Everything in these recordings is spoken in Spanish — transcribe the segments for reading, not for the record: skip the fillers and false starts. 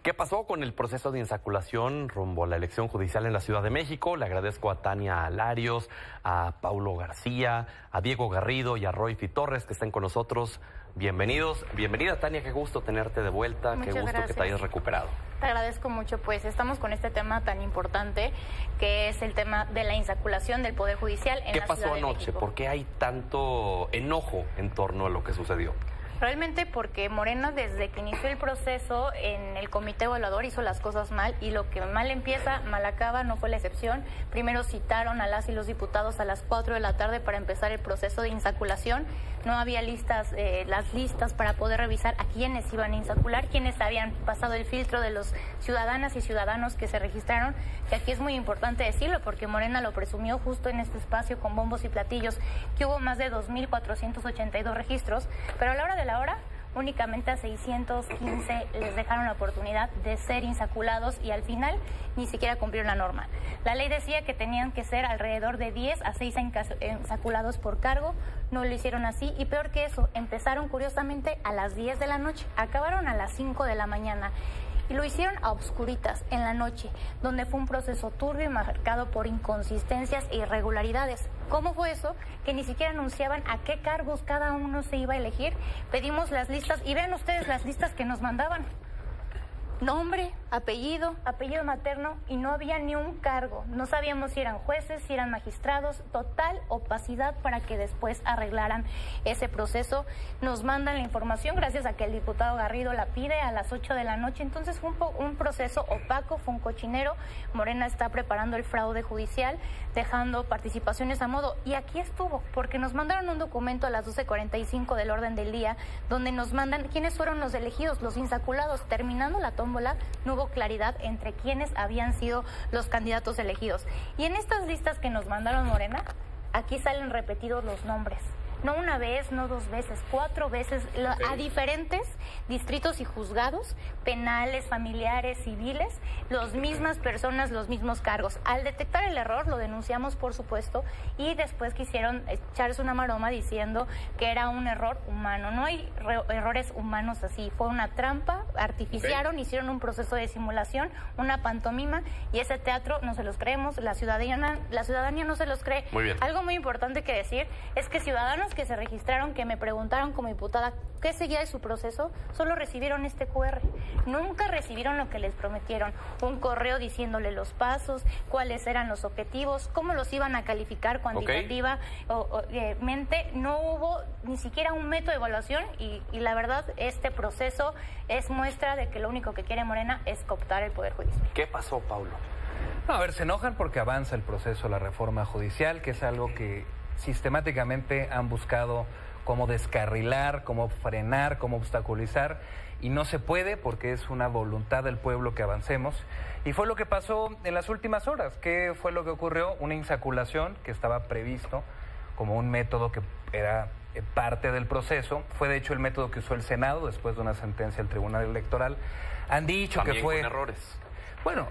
¿Qué pasó con el proceso de insaculación rumbo a la elección judicial en la Ciudad de México? Le agradezco a Tania Larios, a Paulo García, a Diego Garrido y a Royfi Torres que estén con nosotros. Bienvenidos. Bienvenida, Tania, qué gusto tenerte de vuelta, Muchas qué gusto gracias. que te hayas recuperado. Te agradezco mucho, pues estamos con este tema tan importante que es el tema de la insaculación del Poder Judicial en la Ciudad de México. ¿Qué pasó anoche? ¿Por qué hay tanto enojo en torno a lo que sucedió? Realmente porque Morena, desde que inició el proceso en el comité evaluador, hizo las cosas mal, y lo que mal empieza, mal acaba, no fue la excepción. Primero citaron a las y los diputados a las 4 de la tarde para empezar el proceso de insaculación. No había listas, las listas para poder revisar a quiénes iban a insacular, quiénes habían pasado el filtro de los ciudadanas y ciudadanos que se registraron, que aquí es muy importante decirlo porque Morena lo presumió justo en este espacio con bombos y platillos, que hubo más de 2.482 registros, pero a la hora de la hora únicamente a 615 les dejaron la oportunidad de ser insaculados y al final ni siquiera cumplieron la norma. La ley decía que tenían que ser alrededor de 10 a 6 insaculados por cargo, no lo hicieron así y peor que eso, empezaron curiosamente a las 10 de la noche, acabaron a las 5 de la mañana. Y lo hicieron a obscuritas, en la noche, donde fue un proceso turbio y marcado por inconsistencias e irregularidades. ¿Cómo fue eso? Que ni siquiera anunciaban a qué cargos cada uno se iba a elegir. Pedimos las listas y vean ustedes las listas que nos mandaban. Nombre, apellido materno y no había ni un cargo. No sabíamos si eran jueces, si eran magistrados. Total opacidad para que después arreglaran ese proceso. Nos mandan la información gracias a que el diputado Garrido la pide a las 8 de la noche. Entonces fue un proceso opaco, fue un cochinero. Morena está preparando el fraude judicial, dejando participaciones a modo. Y aquí estuvo, porque nos mandaron un documento a las 12:45 del orden del día, donde nos mandan quiénes fueron los elegidos, los insaculados. Terminando la tómbola, no hubo claridad entre quiénes habían sido los candidatos elegidos. Y en estas listas que nos mandaron Morena, aquí salen repetidos los nombres. No una vez, no dos veces, 4 veces, a diferentes distritos y juzgados, penales, familiares, civiles, las mismas personas, los mismos cargos. Al detectar el error, lo denunciamos, por supuesto, y después quisieron echarse una maroma diciendo que era un error humano. No hay errores humanos así, fue una trampa, artificiaron, hicieron un proceso de simulación, una pantomima, y ese teatro no se los creemos, la ciudadanía no se los cree. Muy bien. Algo muy importante que decir es que ciudadanos que se registraron, que me preguntaron como diputada qué seguía de su proceso, solo recibieron este QR. Nunca recibieron lo que les prometieron, un correo diciéndole los pasos, cuáles eran los objetivos, cómo los iban a calificar cuantitativamente. No hubo ni siquiera un método de evaluación y la verdad este proceso es muestra de que lo único que quiere Morena es cooptar el Poder Judicial. ¿Qué pasó, Paulo? No, a ver, se enojan porque avanza el proceso de la reforma judicial, que es algo que sistemáticamente han buscado cómo descarrilar, cómo frenar, cómo obstaculizar, y no se puede porque es una voluntad del pueblo que avancemos. Y fue lo que pasó en las últimas horas. ¿Qué fue lo que ocurrió? Una insaculación que estaba previsto como un método que era parte del proceso. Fue de hecho el método que usó el Senado después de una sentencia del Tribunal Electoral. Han dicho También que fue... con errores. Bueno,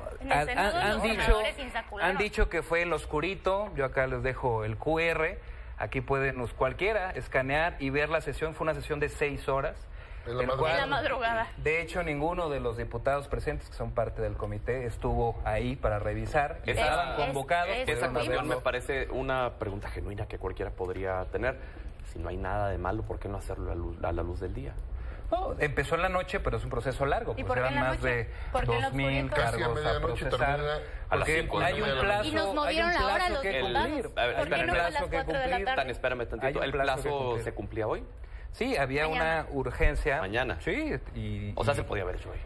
han dicho que fue el oscurito. Yo acá les dejo el QR. Aquí pueden cualquiera escanear y ver la sesión. Fue una sesión de 6 horas. En la madrugada. De hecho, ninguno de los diputados presentes, que son parte del comité, estuvo ahí para revisar. Estaban convocados. Esa cuestión me parece una pregunta genuina que cualquiera podría tener. Si no hay nada de malo, ¿por qué no hacerlo a la luz del día? No, empezó en la noche, pero es un proceso largo. ¿Y Pues por qué eran en la más noche? de ¿Por qué en lo 2,000 oscurito? cargos a procesar. A las 5 de la Hay un mañana. plazo, Y nos movieron la hora los que diputados. cumplir. A ver, ¿Por qué no fue a las 4 de la tarde? Tan, espérame tantito. ¿El plazo se cumplía hoy? Sí, había Mañana. una urgencia. Mañana. Sí. O sea, se podía haber hecho hoy.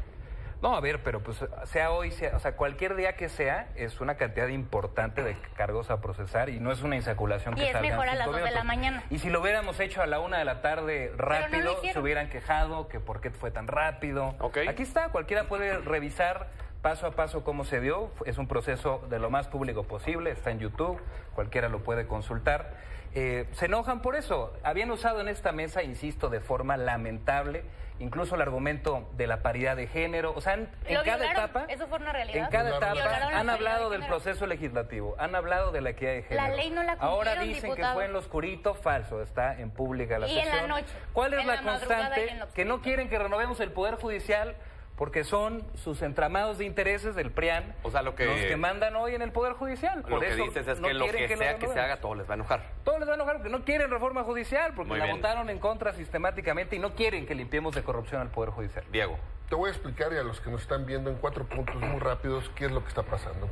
No, a ver, pero pues sea hoy, o sea, cualquier día que sea, es una cantidad importante de cargos a procesar y no es una insaculación que salgan 5 mejor a las 2 de la minutos. mañana. Y si lo hubiéramos hecho a la 1 de la tarde rápido, se hubieran quejado que por qué fue tan rápido. Okay. Aquí está, cualquiera puede revisar paso a paso cómo se dio. Es un proceso de lo más público posible, está en YouTube, cualquiera lo puede consultar. Se enojan por eso. Habían usado en esta mesa, insisto, de forma lamentable, incluso el argumento de la paridad de género. O sea, en cada etapa, ¿eso fue una realidad? en cada etapa han hablado del del proceso legislativo, han hablado de la equidad de género. La ley no la cumplieron, ahora dicen diputados. Que fue en lo oscurito, falso, está en pública la Y sesión. en la noche. ¿Cuál es en la madrugada y en constante? lo Que no quieren que renovemos el Poder Judicial porque son sus entramados de intereses del PRIAN, O sea, los que mandan hoy en el Poder Judicial. Lo que dices es que lo que sea que se haga, todo les va a enojar. Todo les va a enojar porque no quieren reforma judicial, porque Muy la bien. votaron en contra sistemáticamente y no quieren que limpiemos de corrupción al Poder Judicial. Diego. Te voy a explicar y a los que nos están viendo en 4 puntos muy rápidos qué es lo que está pasando.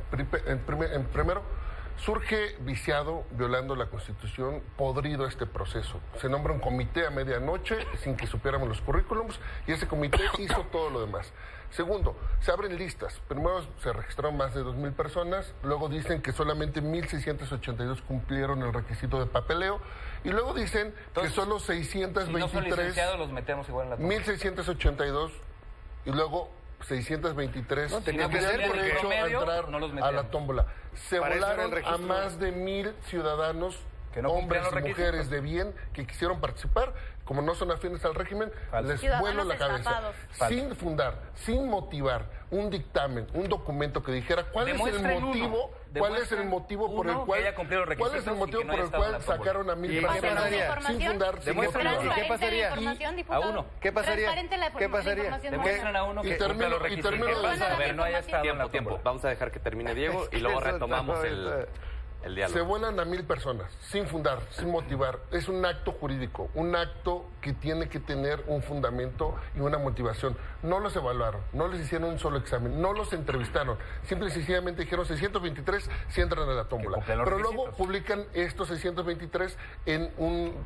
Primero, surge viciado, violando la Constitución, podrido este proceso. Se nombra un comité a medianoche sin que supiéramos los currículums y ese comité hizo todo lo demás. Segundo, se abren listas. Primero se registraron más de 2,000 personas, luego dicen que solamente 1,682 cumplieron el requisito de papeleo y luego dicen que solo Si no son 623... licenciados, los metemos igual en la tumba. 1,682 y luego 623 No, tenía que tendrían ser porque derecho a promedio entrar no los a metíamos. la tómbola. Se Para eso era el volaron a registro. más de 1,000 ciudadanos, Que no hombres cumplían y los mujeres de bien que quisieron participar. Como no son afines al régimen, Falso. les Ciudadanos vuelo la cabeza. estafados. Falso. Sin fundar, sin motivar un dictamen, un documento que dijera cuál es el Demuestren motivo, uno. cuál es el motivo por el Uno, cual, que haya cumplido los cuál es el requisitos y motivo que no por haya el estado en cual la tómbola. sacaron a 1,000 ¿Y qué personas pasaría? sin fundar, sin Demuestren motivar. uno. ¿Qué pasaría? A uno. ¿Qué pasaría? ¿Qué pasaría? Demuestran a uno Y que termino- cumple los y requisitos. termino ¿Qué de pasa? A decir- ver, no haya estado en la Tiempo. tómbola. Vamos a dejar que termine Diego y luego Eso retomamos está- el Se diálogo. vuelan a 1,000 personas, sin fundar, sin motivar. Es un acto jurídico, un acto que tiene que tener un fundamento y una motivación. No los evaluaron, no les hicieron un solo examen, no los entrevistaron. Simple y sencillamente dijeron 623 si entran a la tómbola. Que cumplen los Pero luego requisitos. publican estos 623 en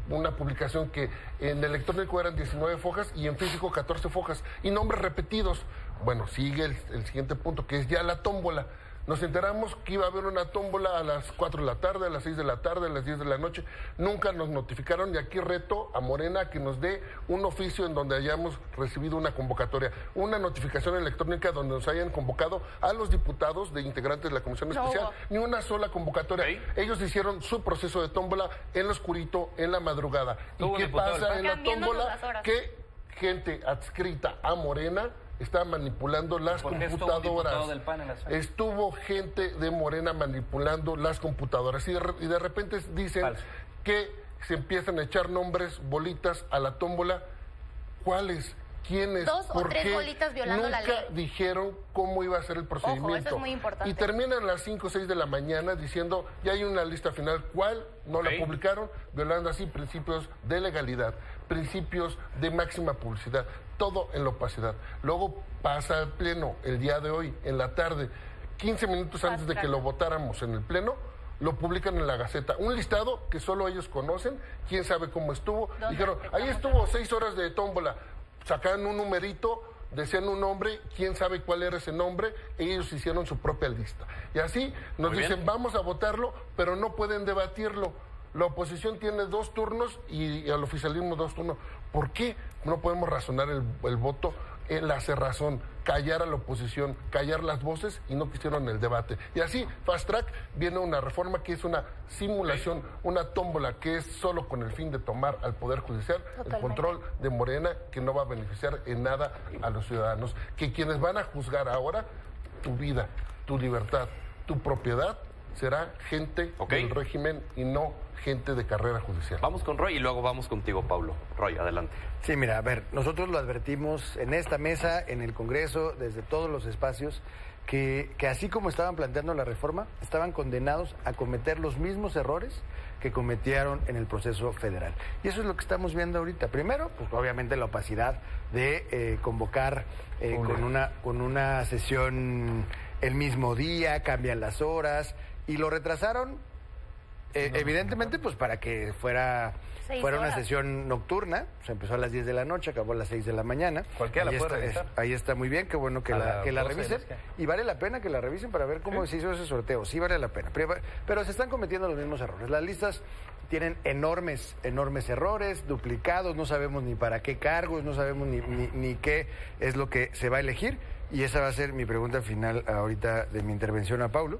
una publicación que en electrónico eran 19 fojas y en físico 14 fojas y nombres repetidos. Bueno, sigue el siguiente punto, que es ya la tómbola. Nos enteramos que iba a haber una tómbola a las 4 de la tarde, a las 6 de la tarde, a las 10 de la noche. Nunca nos notificaron y aquí reto a Morena que nos dé un oficio en donde hayamos recibido una convocatoria, una notificación electrónica donde nos hayan convocado a los diputados de integrantes de la Comisión No Especial. hubo. Ni una sola convocatoria. Ok. Ellos hicieron su proceso de tómbola en lo oscurito, en la madrugada. Tuvo ¿Y un qué diputado pasa del en la Cambiándonos tómbola? las horas. Que gente adscrita a Morena está manipulando las ¿Por qué estuvo un computadoras. diputado del PAN en la sala? Estuvo gente de Morena manipulando las computadoras y de repente dicen Falso. que se empiezan a echar nombres, bolitas a la tómbola. ¿Cuáles? ¿Quiénes? 2 o ¿Por 3 qué? bolitas violando la Nunca ley. dijeron cómo iba a ser el procedimiento. eso es muy importante. Y terminan a las 5 o 6 de la mañana diciendo, ya hay una lista final, ¿cuál? No Ok. la publicaron, violando así principios de legalidad, principios de máxima publicidad, todo en la opacidad. Luego pasa al pleno el día de hoy, en la tarde, 15 minutos antes de que lo votáramos en el pleno, lo publican en la Gaceta. Un listado que solo ellos conocen, quién sabe cómo estuvo. ¿Dónde? Dijeron, ahí estuvo 6 horas de tómbola. Sacaron un numerito, decían un nombre, quién sabe cuál era ese nombre, y ellos hicieron su propia lista. Y así nos Muy dicen, bien. vamos a votarlo, pero no pueden debatirlo. La oposición tiene 2 turnos y al oficialismo 2 turnos. ¿Por qué no podemos razonar el voto? La cerrazón, callar a la oposición, callar las voces y no quisieron el debate. Y así, fast track, viene una reforma que es una simulación, una tómbola que es solo con el fin de tomar al Poder Judicial el Totalmente. control de Morena, que no va a beneficiar en nada a los ciudadanos. Que quienes van a juzgar ahora tu vida, tu libertad, tu propiedad, será gente Ok. del régimen y no gente de carrera judicial. Vamos con Roy y luego vamos contigo, Paulo. Roy, adelante. Sí, mira, a ver, nosotros lo advertimos en esta mesa, en el Congreso, desde todos los espacios, que así como estaban planteando la reforma, estaban condenados a cometer los mismos errores que cometieron en el proceso federal. Y eso es lo que estamos viendo ahorita. Primero, pues obviamente la opacidad de convocar con una sesión el mismo día, cambian las horas, y lo retrasaron evidentemente, pues para que fuera 6 una horas. sesión nocturna. Se empezó a las 10 de la noche, acabó a las 6 de la mañana. Cualquiera Ahí la puede está, revisar. ahí está muy bien, qué bueno que A la las 12 revisen. es que- Y vale la pena que la revisen para ver cómo se hizo ese sorteo. Sí vale la pena. Pero se están cometiendo los mismos errores. Las listas tienen enormes errores, duplicados, no sabemos ni para qué cargos, no sabemos ni qué es lo que se va a elegir. Y esa va a ser mi pregunta final ahorita de mi intervención a Paulo.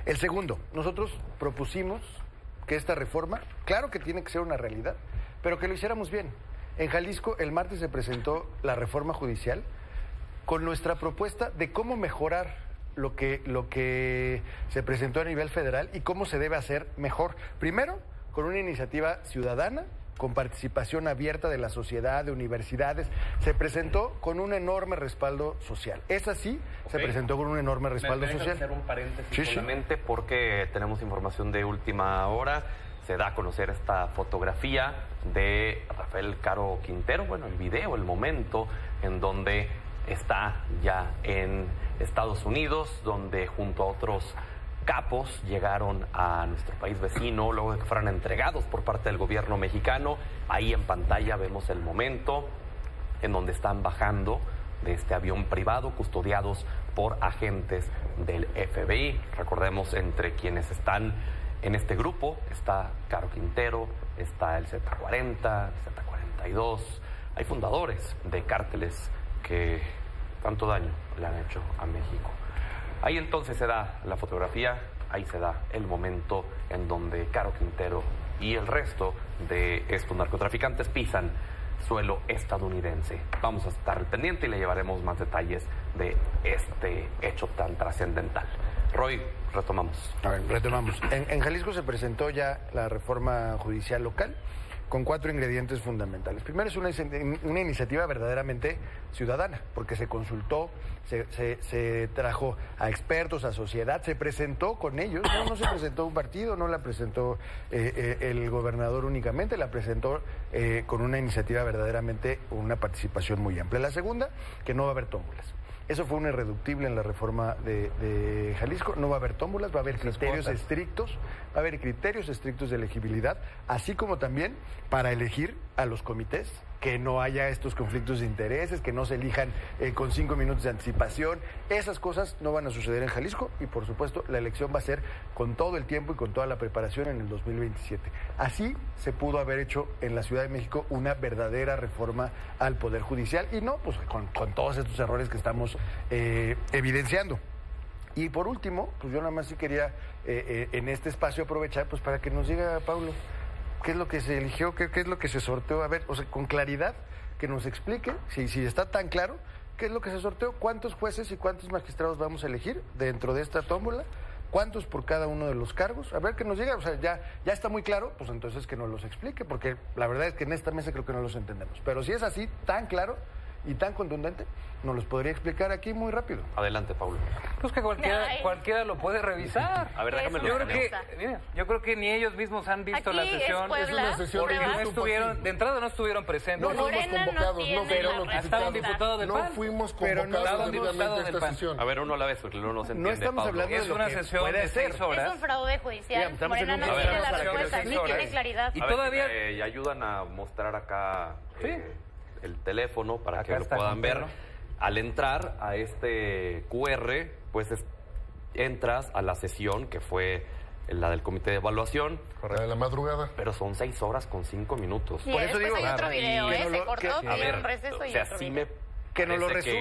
El segundo, nosotros propusimos que esta reforma, claro que tiene que ser una realidad, pero que lo hiciéramos bien. En Jalisco, el martes se presentó la reforma judicial con nuestra propuesta de cómo mejorar lo que se presentó a nivel federal y cómo se debe hacer mejor. Primero, con una iniciativa ciudadana con participación abierta de la sociedad, de universidades. Se presentó con un enorme respaldo social. Esa sí, se presentó con un enorme respaldo social. Hacer un paréntesis solamente porque tenemos información de última hora. Se da a conocer esta fotografía de Rafael Caro Quintero, bueno, el video, el momento en donde está ya en Estados Unidos, donde junto a otros capos llegaron a nuestro país vecino, luego de que fueran entregados por parte del gobierno mexicano. Ahí en pantalla vemos el momento en donde están bajando de este avión privado, custodiados por agentes del FBI. Recordemos, entre quienes están en este grupo está Caro Quintero, está el Z40, el Z42. Hay fundadores de cárteles que tanto daño le han hecho a México. Ahí entonces se da la fotografía, ahí se da el momento en donde Caro Quintero y el resto de estos narcotraficantes pisan suelo estadounidense. Vamos a estar al pendiente y le llevaremos más detalles de este hecho tan trascendental. Roy, retomamos. A ver, retomamos. En Jalisco se presentó ya la reforma judicial local con 4 ingredientes fundamentales. Primero, es una iniciativa verdaderamente ciudadana, porque se consultó, se trajo a expertos, a sociedad, se presentó con ellos, no se presentó un partido, no la presentó el gobernador únicamente, la presentó con una iniciativa verdaderamente, una participación muy amplia. La segunda, que no va a haber tómbolas. Eso fue un irreductible en la reforma de Jalisco. No va a haber tómbolas, va a haber criterios estrictos, de elegibilidad, así como también para elegir a los comités, que no haya estos conflictos de intereses, que no se elijan con 5 minutos de anticipación. Esas cosas no van a suceder en Jalisco y, por supuesto, la elección va a ser con todo el tiempo y con toda la preparación en el 2027. Así se pudo haber hecho en la Ciudad de México una verdadera reforma al Poder Judicial y no pues con todos estos errores que estamos evidenciando. Y por último, pues yo nada más sí quería en este espacio aprovechar pues para que nos diga, Paulo, ¿qué es lo que se eligió? ¿Qué es lo que se sorteó? A ver, o sea, con claridad, que nos explique, si está tan claro, qué es lo que se sorteó, cuántos jueces y cuántos magistrados vamos a elegir dentro de esta tómbola, cuántos por cada uno de los cargos. A ver, que nos diga, o sea, ya está muy claro, pues entonces que nos los explique, porque la verdad es que en esta mesa creo que no los entendemos. Pero si es así, tan claro y tan contundente, nos los podría explicar aquí muy rápido. Adelante, Paulo. Pues que cualquiera lo puede revisar. A ver, déjame yo creo que ni ellos mismos han visto aquí la sesión. Es una sesión porque no estuvieron, de entrada no estuvieron presentes. No fuimos convocados, no fueron notificados. Hasta un diputado del PAN. No fuimos Pero convocados no debidamente a esta sesión. A ver, uno a la vez, porque uno no se entiende, No estamos Pablo. hablando de Es lo una que sesión puede de ser. 6 horas. Es un fraude judicial. Estamos en Morena un- no A ver, tiene vamos la a ver, respuesta, ni tiene claridad. Y A ver, todavía- si me ayudan a mostrar acá el teléfono para Acá que lo está, puedan Juan ver. Pedro. Al entrar a este QR, pues entras a la sesión que fue la del comité de evaluación, La de la madrugada. pero son 6 horas con 5 minutos. Sí, Por eso después digo, hay otro claro, video, y que no se lo- cortó, que- a pidieron ver, receso o y sea, otro sí video. Que nos lo parece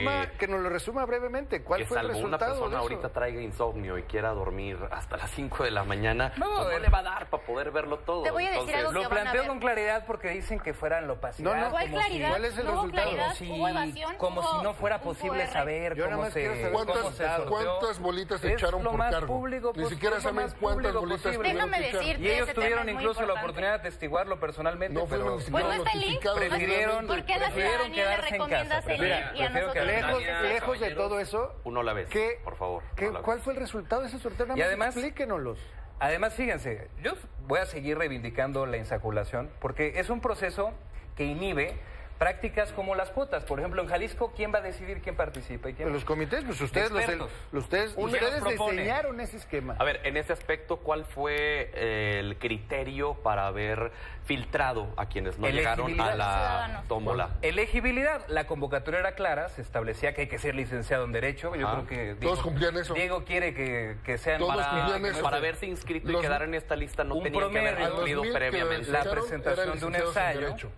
resuma brevemente. ¿Cuál que fue el salvo una resultado persona de eso? ahorita traiga insomnio y quiera dormir hasta las 5 de la mañana, No, pues no le va a dar para poder verlo todo. Te voy a decir algo Lo que van a planteo ver. con claridad porque dicen que fuera en la opacidad. No, ¿Cuál como claridad? ¿Cuál es el No hubo resultado? claridad, Si, hubo evasión, como hubo si no fuera un posible QR. saber Yo nada cómo más se, quiero saber cómo se sorteó. ¿Cuántas bolitas Es echaron lo por más cargo? público, Ni pues, siquiera es lo saben más cuántas público bolitas posible. pudieron Déjame echar. decirte, Y ellos ese tema tuvieron es muy incluso la importante. oportunidad de atestiguarlo personalmente, No pero fuimos ni Pues siquiera no está el link. notificados. Prefirieron- ¿Por qué a la prefirieron ciudadanía le quedarse en recomiendas casa. el Mira, link y a prefiero nosotros quedarse no? Lejos de todo eso, Uno a la vez, por favor. uno a la ¿cuál vez. fue el resultado de ese sorteo? Nada Y más además- explíquenos. Además, fíjense, yo voy a seguir reivindicando la insaculación porque es un proceso que inhibe prácticas como las cuotas. Por ejemplo, en Jalisco, ¿quién va a decidir quién participa y quién no? Los comités, pues ustedes Expertos. ustedes ¿Quién los propone? diseñaron ese esquema. A ver, en ese aspecto, ¿cuál fue el criterio para haber filtrado a quienes no llegaron a Elegibilidad. la Ciudadanos. tómbola? Elegibilidad, la convocatoria era clara, se establecía que hay que ser licenciado en Derecho. Yo Ajá. creo que Todos cumplían eso. Diego quiere que sean Todos para- cumplían eso. Para haberse inscrito y Los- quedar en esta lista no un tenía que haber promedio. cumplido A los 1000 que previamente. la echaron, presentación eran de un licenciados en ensayo Derecho.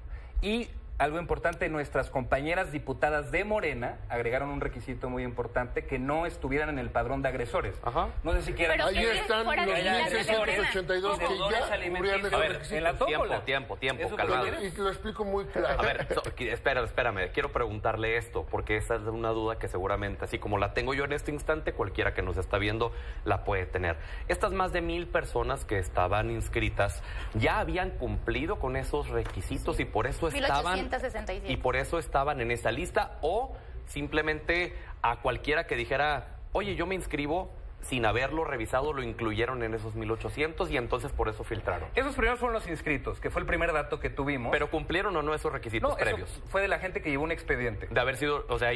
y algo importante, nuestras compañeras diputadas de Morena agregaron un requisito muy importante, que no estuvieran en el padrón de agresores. Ajá. No sé si quieren... Pero Ahí que están fuera los de la 1682 que deudores ya cubrían alimenticios. esos A ver, en la requisitos. tómbola. tiempo, Eso calmado. fue- Y te lo explico muy claro. A ver, espérame. Quiero preguntarle esto, porque esa es una duda que seguramente, así como la tengo yo en este instante, cualquiera que nos está viendo la puede tener. Estas más de 1000 personas que estaban inscritas ya habían cumplido con esos requisitos y por eso estaban 1867. y por eso estaban en esa lista, o simplemente a cualquiera que dijera, oye, yo me inscribo, sin haberlo revisado, lo incluyeron en esos 1800 y entonces por eso filtraron. Esos primeros fueron los inscritos, que fue el primer dato que tuvimos. Pero ¿cumplieron o no esos requisitos no, eso previos? fue de la gente que llevó un expediente. De haber sido, o sea,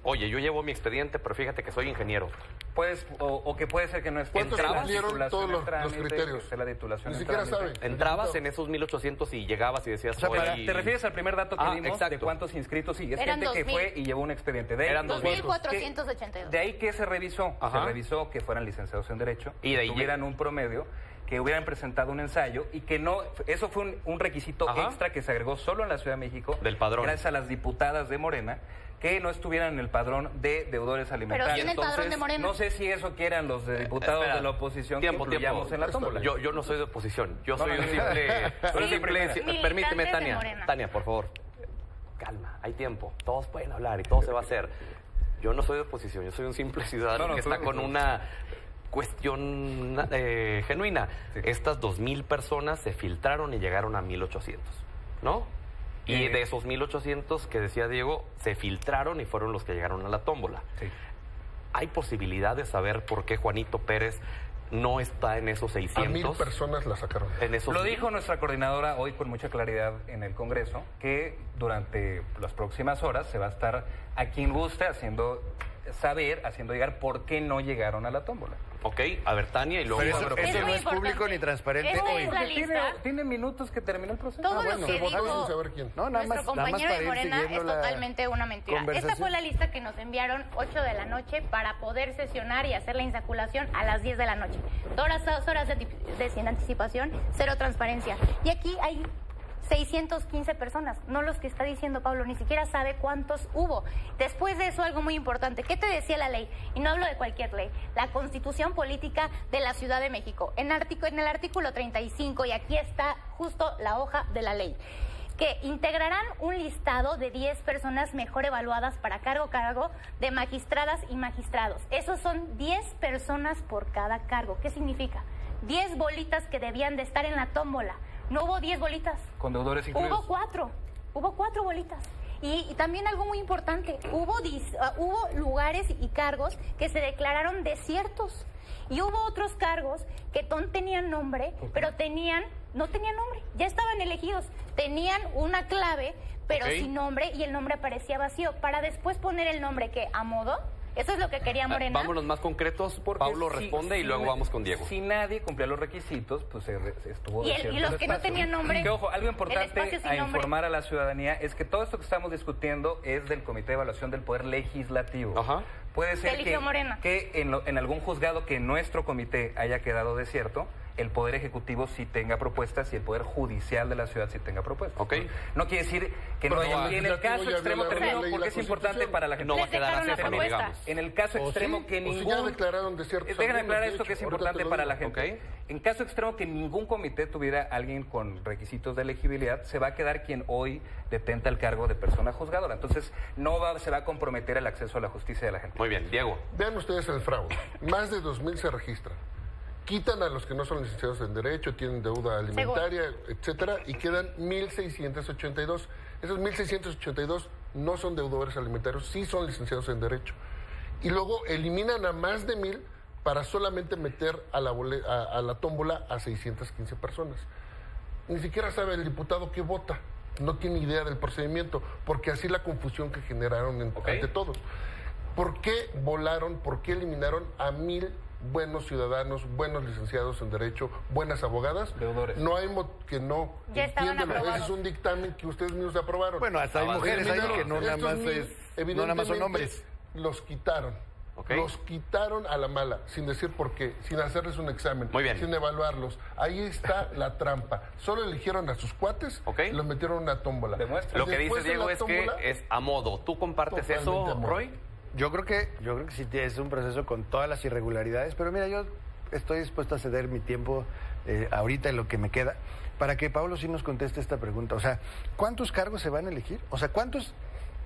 oye, yo llevo mi expediente, pero fíjate que soy ingeniero. O que puede ser que no esté. ¿Cuántos Entrabas, cumplieron titulación todos en los trámite, criterios? que esté la titulación Ni en siquiera trámite. saben. Entrabas en esos 1800 y llegabas y decías, oye, ¿Te refieres al primer dato que dimos exacto. de cuántos inscritos? Sí, es Eran gente que 2000. fue y llevó un expediente. De ahí, Eran 2482. De ahí que se revisó. Ajá. Se revisó que fueran licenciados en Derecho, Y de ahí que tuvieran un promedio, que hubieran presentado un ensayo y que no... Eso fue un requisito Ajá. extra que se agregó solo en la Ciudad de México. Del padrón. Gracias a las diputadas de Morena, que no estuvieran en el padrón de deudores alimentarios. sí en el padrón de Morena. No sé si eso quieran los de diputados espera. de la oposición que incluyamos en la tómbola. Yo no soy de oposición, yo No, soy no, un no. simple... Tú eres de primera. Permíteme, Militantes de Tania. Morena. Tania, por favor. Calma, hay tiempo. Todos pueden hablar y todo se va a hacer. Yo no soy de oposición, yo soy un simple ciudadano que tú está con una cuestión genuina. Sí. Estas 2000 personas se filtraron y llegaron a 1800, ¿no? Y de esos 1800 que decía Diego, se filtraron y fueron los que llegaron a la tómbola. Sí. ¿Hay posibilidad de saber por qué Juanito Pérez no está en esos A 1000 600? personas la sacaron. En esos Lo 1000? dijo nuestra coordinadora hoy con mucha claridad en el Congreso, que durante las próximas horas se va a estar a quien guste haciendo llegar por qué no llegaron a la tómbola. Ok, a ver, Tania, y luego... Pero Bueno, Es eso no muy es público importante. ni transparente Esta hoy. es la lista. Tiene minutos que terminó el proceso. Todo bueno, lo que Se votó dijo sin saber quién. No, nada nuestro más, nada más compañero para de ir Morena es siguiendo la totalmente una mentira. Esta conversación. fue la lista que nos enviaron 8 de la noche para poder sesionar y hacer la insaculación a las 10 de la noche. 2 horas de sin anticipación, cero transparencia. Y aquí hay 615 personas, no los que está diciendo Pablo, ni siquiera sabe cuántos hubo. Después de eso, algo muy importante. ¿Qué te decía la ley? Y no hablo de cualquier ley. La Constitución Política de la Ciudad de México. En el artículo 35, y aquí está justo la hoja de la ley, que integrarán un listado de 10 personas mejor evaluadas para cargo de magistradas y magistrados. Esos son 10 personas por cada cargo. ¿Qué significa? 10 bolitas que debían de estar en la tómbola. No hubo 10 bolitas. Con deudores incluidos. Hubo 4 bolitas. Y también algo muy importante, hubo lugares y cargos que se declararon desiertos. Y hubo otros cargos que no tenían nombre, pero no tenían nombre. Ya estaban elegidos. Tenían una clave, pero Ok. sin nombre, y el nombre aparecía vacío. Para después poner el nombre que a modo. Eso es lo que quería Morena. Vámonos más concretos. Porque Pablo si- responde y si luego na- vamos con Diego. Si nadie cumplía los requisitos, pues se estuvo Y desierto los el que no espacio. tenían nombre, Que, ojo, algo el importante espacio sin a nombre. informar a la ciudadanía es que todo esto que estamos discutiendo es del Comité de Evaluación del Poder Legislativo. Ajá. Puede ser eligió Morena. que en algún juzgado que nuestro comité haya quedado desierto, el Poder Ejecutivo sí tenga propuestas y el Poder Judicial de la ciudad sí tenga propuestas. Ok. No quiere decir que no Pero haya... el Y en el Legislativo caso ya extremo, violaron termino la ley y porque la es importante Constitución. para la gente. No va a Les quedar dejaron la acéfalo, propuesta. digamos. En el caso ¿O extremo sí? que ¿O si ningún... ya declararon desiertos Déjenme algunos, aclarar de esto que es hecho, ahorita importante te lo para digo. la gente. Ok. En caso extremo que ningún comité tuviera alguien con requisitos de elegibilidad, se va a quedar quien hoy detenta el cargo de persona juzgadora. Entonces, se va a comprometer el acceso a la justicia de la gente. Muy bien, Diego. Vean ustedes el fraude. Más de 2000 se registran. Quitan a los que no son licenciados en Derecho, tienen deuda alimentaria, etcétera, y quedan 1682. Esos 1682 no son deudores alimentarios, sí son licenciados en Derecho. Y luego eliminan a más de 1000 para solamente meter a la tómbola a 615 personas. Ni siquiera sabe el diputado qué vota. No tiene idea del procedimiento, porque así la confusión que generaron ante todos. ¿Por qué volaron, por qué eliminaron a 1000 buenos ciudadanos, buenos licenciados en Derecho, buenas abogadas? Deudores. No hay que no. Ya estaban Entiéndelo, ese aprobados. es un dictamen que ustedes mismos aprobaron. Bueno, hasta hay mujeres ahí que no nada Estos más 1000, no nada más son evidentemente, hombres. los quitaron. Ok. Los quitaron a la mala, sin decir por qué, sin hacerles un examen, Muy bien. sin evaluarlos. Ahí está la trampa. Solo eligieron a sus cuates Ok. y los metieron en una tómbola. Demuestra. Lo que dice Después de Diego la es que tómbola, es a modo. ¿Tú compartes Totalmente eso, a modo. Roy? Yo creo que sí es un proceso con todas las irregularidades, pero mira, yo estoy dispuesto a ceder mi tiempo ahorita en lo que me queda para que Pablo sí nos conteste esta pregunta. O sea, ¿cuántos cargos se van a elegir? O sea, ¿cuántos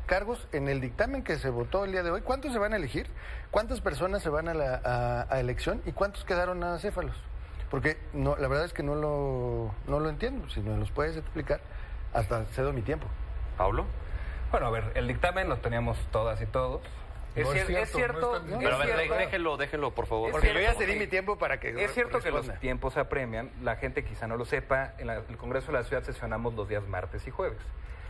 cargos en el dictamen que se votó el día de hoy, cuántos se van a elegir? ¿Cuántas personas se van a elección? ¿Y cuántos quedaron acéfalos? Porque no, la verdad es que no lo entiendo. Si me los puedes explicar, hasta cedo mi tiempo. ¿Pablo? Bueno, a ver, el dictamen lo teníamos todas y todos. No es cierto, no es tan Pero a ver, cierto- déjenlo, por favor. Es Porque cierto, yo ya cedí ok. mi tiempo para que Es cierto que los responda. tiempos apremian, la gente quizá no lo sepa, en el Congreso de la Ciudad sesionamos los días martes y jueves.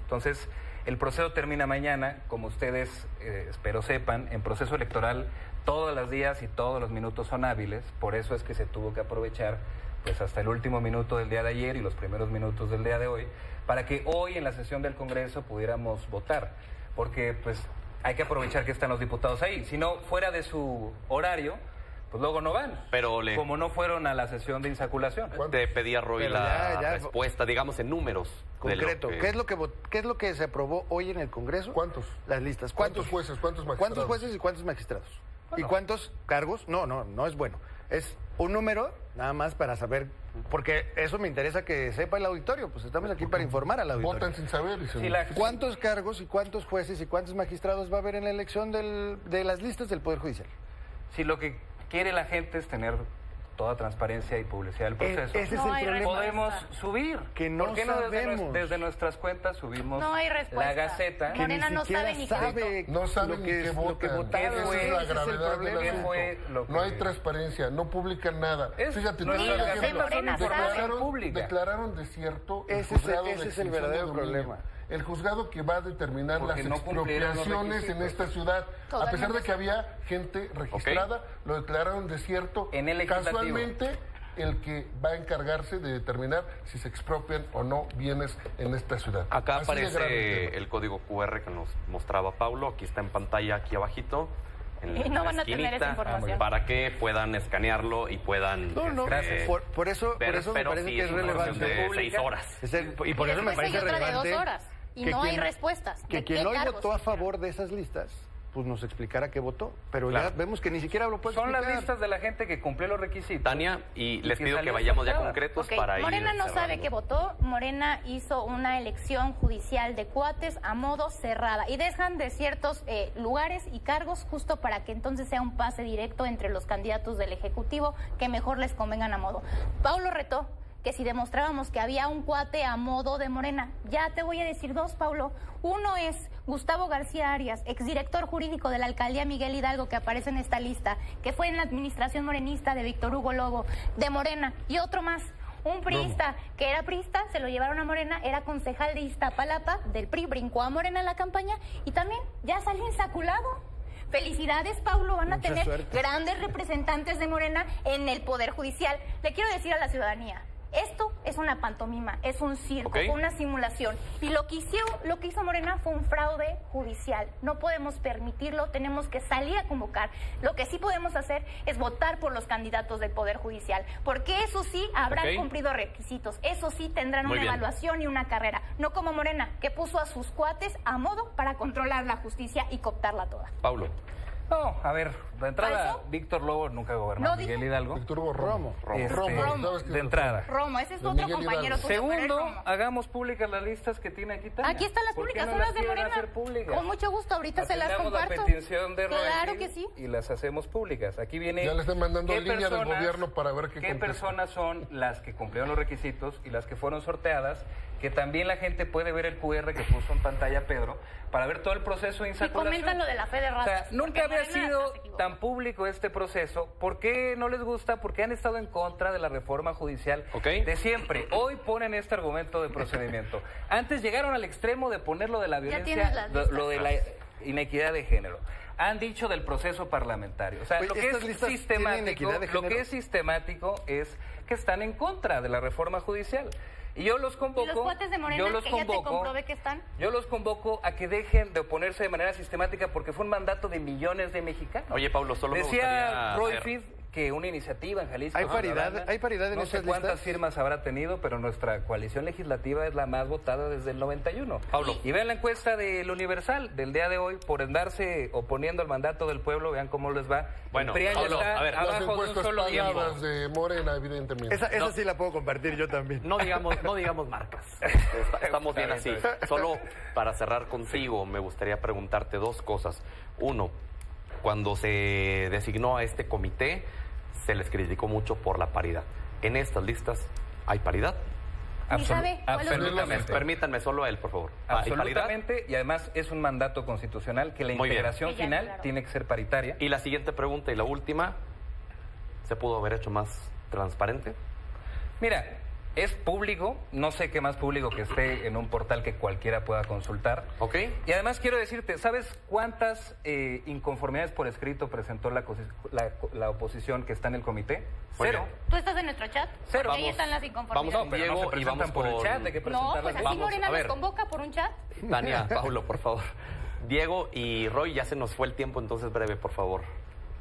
Entonces, el proceso termina mañana, como ustedes espero sepan, en proceso electoral todos los días y todos los minutos son hábiles, por eso es que se tuvo que aprovechar pues hasta el último minuto del día de ayer y los primeros minutos del día de hoy, para que hoy en la sesión del Congreso pudiéramos votar, porque pues hay que aprovechar que están los diputados ahí, si no, fuera de su horario, pues luego no van, Pero como no fueron a la sesión de insaculación. Te pedía Roy Pero la ya. respuesta, digamos, en números. de lo Concreto, que- ¿qué es lo que se aprobó hoy en el Congreso? ¿Cuántos? Las listas. ¿Cuántos jueces, cuántos magistrados? ¿Cuántos jueces y cuántos magistrados? ¿Y Bueno. cuántos cargos? No es bueno. Es un número nada más para saber, porque eso me interesa que sepa el auditorio, pues estamos aquí para informar al auditorio. Votan sin saber. Y sin... Si la- ¿Cuántos cargos y cuántos jueces y cuántos magistrados va a haber en la elección de las listas del Poder Judicial? Si lo que quiere la gente es tener toda transparencia y publicidad del proceso, Ese es No el hay problema. podemos subir. Que no ¿Por qué no sabemos. desde nuestras cuentas subimos No hay respuesta. la Gaceta? Que Morena ni no siquiera sabe ni qué sabe No saben lo ni que qué es- lo que votan. votaron. ¿Qué fue? Esa es la Ese es el gravedad del problema. ¿Qué asunto. fue lo que- No hay transparencia, no publican nada. Es- Fíjate, no te es doy la un Gaceta, ejemplo. son información pública. Declararon desierto el Ese es el- juzgado de ese es el extinción verdadero de dominio. problema. El juzgado que va a determinar Porque las no cumplieron los expropiaciones en requisitos. esta ciudad. Totalmente. A pesar de que había gente registrada, lo declararon desierto. En el legislativo. Casualmente, el que va a encargarse de determinar si se expropian o no bienes en esta ciudad. Acá Así de grave el aparece tema. el código QR que nos mostraba Paulo. Aquí está en pantalla, aquí abajito. En Y no la van a tener esa esquinita, información. para que puedan escanearlo y puedan... No. Gracias. Por eso me pero parece sí que es información relevante. de 6 horas. Y por Y eso me después parece hay otra de relevante 2 horas. Y que no hay quien- respuestas. Que ¿De quien qué hoy cargos votó a se favor de esas listas, pues nos explicara qué votó. Pero Claro. ya vemos que ni siquiera lo puede Son las explicar. listas de la gente que cumplió los requisitos. Tania, y les que pido que salió vayamos ya sorteada. concretos Ok, para ir Morena no sabe cerrando. que votó. Morena hizo una elección judicial de cuates a modo cerrada y dejan de ciertos lugares y cargos justo para que entonces sea un pase directo entre los candidatos del Ejecutivo que mejor les convengan a modo. Paulo retó que si demostrábamos que había un cuate a modo de Morena. Ya te voy a decir 2, Paulo. Uno es Gustavo García Arias, exdirector jurídico de la alcaldía Miguel Hidalgo, que aparece en esta lista, que fue en la administración morenista de Víctor Hugo Lobo, de Morena. Y otro más, un priista que era priista, se lo llevaron a Morena, era concejal de Iztapalapa, del PRI, brincó a Morena en la campaña y también ya salió insaculado. Felicidades, Paulo, van a Mucha tener suerte. grandes representantes de Morena en el Poder Judicial. Le quiero decir a la ciudadanía, esto es una pantomima, es un circo, Ok. una simulación. Y lo que hizo Morena fue un fraude judicial. No podemos permitirlo, tenemos que salir a convocar. Lo que sí podemos hacer es votar por los candidatos del Poder Judicial, porque eso sí habrán Ok. cumplido requisitos, eso sí tendrán Muy una bien. evaluación y una carrera. No como Morena, que puso a sus cuates a modo para controlar la justicia y cooptarla toda. Paulo. No, a ver, de entrada, ¿Falso? Víctor Lobo nunca gobernó No Miguel dije. Hidalgo. Víctor Hugo Romo. Este, Romo. ¿Sabes qué es de el entrada. Romo, ese es De otro Miguel compañero Hidalgo. tuyo, pero es Segundo, Romo. hagamos públicas las listas que tiene aquí Tania. Aquí están las ¿Por qué públicas, no son las de quieren Morena. hacer públicas? Con mucho gusto, ahorita se las Atendamos comparto. la petición de Claro Roy que sí. y las hacemos públicas. Aquí viene... Ya le están mandando ¿qué línea del personas- gobierno para ver qué ¿Qué contesta? personas son las que cumplieron los requisitos y las que fueron sorteadas? Que también la gente puede ver el QR que puso en pantalla Pedro para ver todo el proceso de Y insaculación. comentan lo de la fe de O sea, ratas. nunca porque había Morena sido se equivocó. tan público este proceso. ¿Por qué no les gusta? Porque han estado en contra de la reforma judicial Ok. de siempre. Hoy ponen este argumento de procedimiento. Antes llegaron al extremo de poner lo de la tienes violencia, las lo listas. de la inequidad de género. Han dicho del proceso parlamentario. O sea, Oye, lo que ¿estas es listas tienen sistemático, equidad de lo género? que es sistemático es que están en contra de la reforma judicial. Y yo los convoco... ¿Y los cuates de Morena que ya te comprobé que están? Yo los convoco a que dejen de oponerse de manera sistemática porque fue un mandato de millones de mexicanos. Oye, Pablo, solo me Decía gustaría Roy hacer- Field que una iniciativa en Jalisco... ¿Hay paridad? ¿Hay paridad en No sé estas cuántas listas? firmas habrá tenido, pero nuestra coalición legislativa es la más votada desde el 91. Pablo. Y vean la encuesta del Universal del día de hoy, por andarse oponiendo al mandato del pueblo, vean cómo les va. Bueno, el PRI ya Pablo, está a ver, Las abajo de un encuestas solo tiempo. pagadas de Morena, evidentemente. Esa sí la puedo compartir yo también. No digamos marcas. Estamos bien así. Solo para cerrar contigo, me gustaría preguntarte dos cosas. Uno, cuando se designó a este comité, se les criticó mucho por la paridad. ¿En estas listas hay paridad? Ni sabe cuál es su Absolutamente. Permítanme solo a él, por favor. ¿Hay paridad? Absolutamente, y además es un mandato constitucional que la Muy bien. integración Sí, ya, final claro. tiene que ser paritaria. Y la siguiente pregunta y la última, ¿se pudo haber hecho más transparente? Mira, es público, no sé qué más público que esté en un portal que cualquiera pueda consultar. ¿Ok? Y además quiero decirte, ¿sabes cuántas inconformidades por escrito presentó la oposición que está en el comité? Muy Cero. bien. ¿Tú estás en nuestro chat? Cero. Ahí están las inconformidades. vamos No, pero no Diego, se y presentan vamos por el con- chat, hay que No, presentarlas. pues así Vamos, Morena a ver. nos convoca por un chat. Tania, Pablo, por favor. Diego y Roy, ya se nos fue el tiempo, entonces breve, por favor.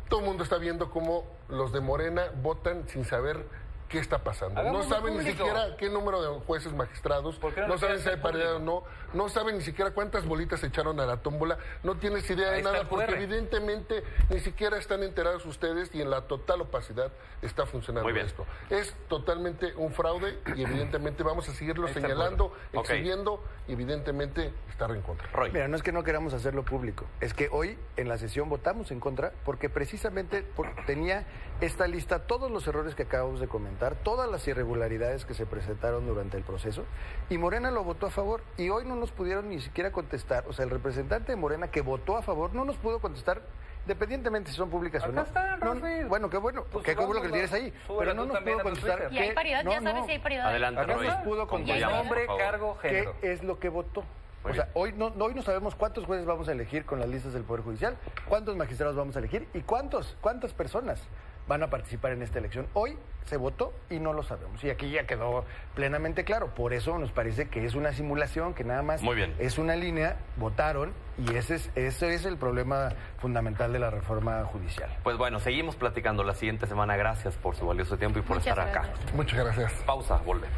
Todo el mundo está viendo cómo los de Morena votan sin saber qué está pasando. Hagámoslo No saben ni público. siquiera qué número de jueces magistrados, ¿Por qué no no lo saben quieren si hay hacer paridad o no, no saben ni siquiera cuántas bolitas se echaron a la tómbola, no tienes idea Ahí de está nada, el porque QR. evidentemente ni siquiera están enterados ustedes y en la total opacidad está funcionando Muy bien. esto. Es totalmente un fraude y evidentemente vamos a seguirlo Ahí está el señalando, Ok. exhibiendo y evidentemente estar en contra. Roy. Mira, no es que no queramos hacerlo público, es que hoy en la sesión votamos en contra porque precisamente tenía esta lista todos los errores que acabamos de comentar, todas las irregularidades que se presentaron durante el proceso, y Morena lo votó a favor, y hoy no nos pudieron ni siquiera contestar, o sea, el representante de Morena que votó a favor no nos pudo contestar, independientemente si son públicas o Acá no. está, No, Rafael. bueno, qué bueno, Pues qué bueno que lo subámoslo. tienes ahí, Súbelo pero no tú nos también pudo a tu contestar. Twitter. Y hay qué- paridad, no, ya sabes no. si hay paridad. Adelante, Acá Roy. nos pudo Con contestar. Guayama, Nombre, por favor. cargo, ¿Qué género. es lo que votó? Muy O sea, bien. hoy no sabemos cuántos jueces vamos a elegir con las listas del Poder Judicial, cuántos magistrados vamos a elegir y cuántas personas van a participar en esta elección. Hoy se votó y no lo sabemos. Y aquí ya quedó plenamente claro. Por eso nos parece que es una simulación, que nada más Muy bien. es una línea, votaron y ese es el problema fundamental de la reforma judicial. Pues bueno, seguimos platicando la siguiente semana. Gracias por su valioso tiempo y por Muchas estar acá. gracias. Muchas gracias. Pausa, volvemos.